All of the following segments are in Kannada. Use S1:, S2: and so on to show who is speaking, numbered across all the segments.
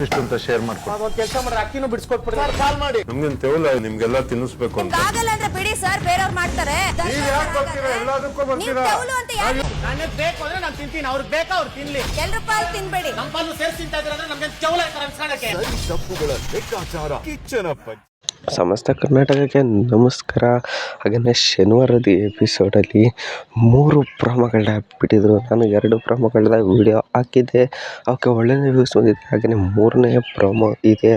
S1: ಇಷ್ಟು ಅಂತ ಶೇರ್ ಮಾಡ್ಕೊಂಡು
S2: ಒಂದ್ ಕೆಲಸ ಮಾಡ್ರಿ, ಅಕ್ಕಿನೂ ಬಿಡಿಸ್ಕೊಟ್ಬಿಡಿ ಸರ್, ಕಾಲ್ ಮಾಡಿ.
S1: ನಮ್ಗೇನ್ ತೆವಲ ನಿಮ್ಗೆಲ್ಲ ತಿನ್ನಿಸ್ಬೇಕು ಅಂತ
S3: ಆಗಲ್ಲ ಅಂದ್ರೆ ಬಿಡಿ ಸರ್, ಬೇರೆಯವ್ರು ಮಾಡ್ತಾರೆ.
S1: ನೀವ್ ಯಾಕೆ ಬರ್ತೀರಾ? ಎಲ್ಲದಕ್ಕೂ ಬರ್ತೀರಾ?
S2: ನನಗ್ ಬೇಕು ಅಂದ್ರೆ ನಾನು ತಿಂತೀನಿ, ಅವ್ರಿಗೆ ಬೇಕಾ ಅವ್ರು ತಿನ್ಲಿ.
S3: ಎಲ್ರ ಪಾಲ್ ತಿನ್ಬೇಡಿ.
S2: ನಮ್ಮ ಪಾಲು ಸೇರ್ಸಿ ತಿಂತಾ ಇದ್ರೆ ನಮ್ಗೆ ಚೌಲ ಅನ್ಸ್ಕೊಳಕ್ಕೆ.
S4: ತಪ್ಪುಗಳ ಲೆಕ್ಕಾಚಾರ ಕಿಚ್ಚನಪ್ಪ.
S5: ಸಮಸ್ತ ಕರ್ನಾಟಕಕ್ಕೆ ನಮಸ್ಕಾರ. ಹಾಗೆಯೇ ಶನಿವಾರದ ಎಪಿಸೋಡಲ್ಲಿ 3 ಪ್ರೋಮೋಗಳನ್ನ ಬಿಟ್ಟಿದ್ರು. ನಾನು 2 ಪ್ರೋಮೋಗಳನ್ನ ವಿಡಿಯೋ ಹಾಕಿದ್ದೆ, ಅವಕ್ಕೆ ಒಳ್ಳೆಯ ವ್ಯೂಸ್ ಬಂದಿದೆ. ಹಾಗೆಯೇ 3ನೇ ಪ್ರೋಮೋ ಇದೆ.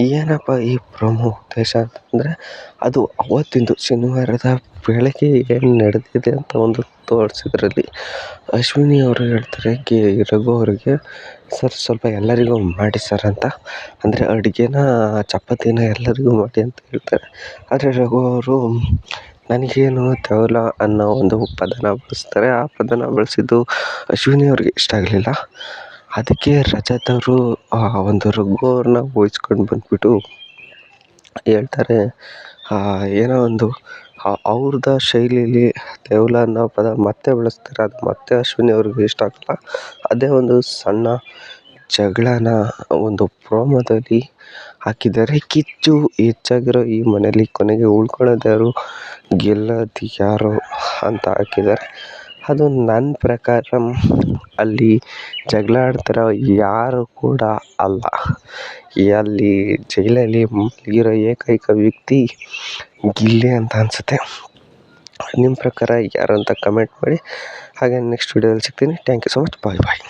S5: ಏನಪ್ಪ ಈ ಪ್ರೋಮೋ ಉದ್ದೇಶ ಅಂತಂದರೆ, ಅದು ಅವತ್ತಿಂದು ಶನಿವಾರದ ಬೆಳಗ್ಗೆ ಏನು ನಡೆದಿದೆ ಅಂತ ಒಂದು ತೋರಿಸಿದ್ರಲ್ಲಿ ಅಶ್ವಿನಿ ಅವರು ಹೇಳ್ತಾರೆ ರಘು ಅವರಿಗೆ, ಸರ್ ಸ್ವಲ್ಪ ಎಲ್ಲರಿಗೂ ಮಾಡಿ ಸರ್ ಅಂತ. ಅಂದರೆ ಅಡುಗೆನ ಚಪಾತಿನ ಎಲ್ಲರಿಗೂ ಮಾಡಿ ಅಂತ ಹೇಳ್ತಾರೆ. ಆದರೆ ರಘು ಅವರು ನನಗೇನು ತೆವಲ ಅನ್ನೋ ಒಂದು ಪದನ ಬಳಸ್ತಾರೆ. ಆ ಪದನ ಬಳಸಿದ್ದು ಅಶ್ವಿನಿ ಅವ್ರಿಗೆ ಇಷ್ಟ ಆಗಲಿಲ್ಲ. ಅದಕ್ಕೆ ರಜತ್ ಅವರು ಒಂದು ರಘು ಅವ್ರನ್ನ ಊಹಿಸ್ಕೊಂಡು ಬಂದುಬಿಟ್ಟು ಹೇಳ್ತಾರೆ, ಏನೋ ಒಂದು ಅವ್ರದ ಶೈಲಿಯಲ್ಲಿ ತೆವಲ ಅನ್ನೋ ಪದ ಮತ್ತೆ ಬಳಸ್ತಾರೆ. ಅದು ಮತ್ತೆ ಅಶ್ವಿನಿ ಅವ್ರಿಗೆ ಇಷ್ಟ ಆಗಲ್ಲ. ಅದೇ ಒಂದು ಸಣ್ಣ ಜಗಳನ ಒಂದು ಪ್ರೋಮೋದಲ್ಲಿ ಹಾಕಿದ್ದಾರೆ. ಕಿಚ್ಚು ಹೆಚ್ಚಾಗಿರೋ ಈ ಮನೆಯಲ್ಲಿ ಕೊನೆಗೆ ಉಳ್ಕೊಳ್ಳೋದು ಯಾರು, ಗೆಲ್ಲೋದು ಯಾರು ಅಂತ ಹಾಕಿದ್ದಾರೆ. ಅದು ನನ್ನ ಪ್ರಕಾರ ಅಲ್ಲಿ ಜಗಳ ಆಡ್ತಿರೋ ಯಾರು ಕೂಡ ಅಲ್ಲ. ಅಲ್ಲಿ ಜೈಲಲ್ಲಿ ಮಲಗಿರೋ ಏಕೈಕ ವ್ಯಕ್ತಿ ಗಿಲ್ಲಿ ಅಂತ ಅನಿಸುತ್ತೆ. ನಿಮ್ಮ ಪ್ರಕಾರ ಯಾರು ಅಂತ ಕಮೆಂಟ್ ಮಾಡಿ. ಹಾಗೆ ನೆಕ್ಸ್ಟ್ ವಿಡಿಯೋದಲ್ಲಿ ಸಿಗ್ತೀನಿ. Thank you so much. Bye bye.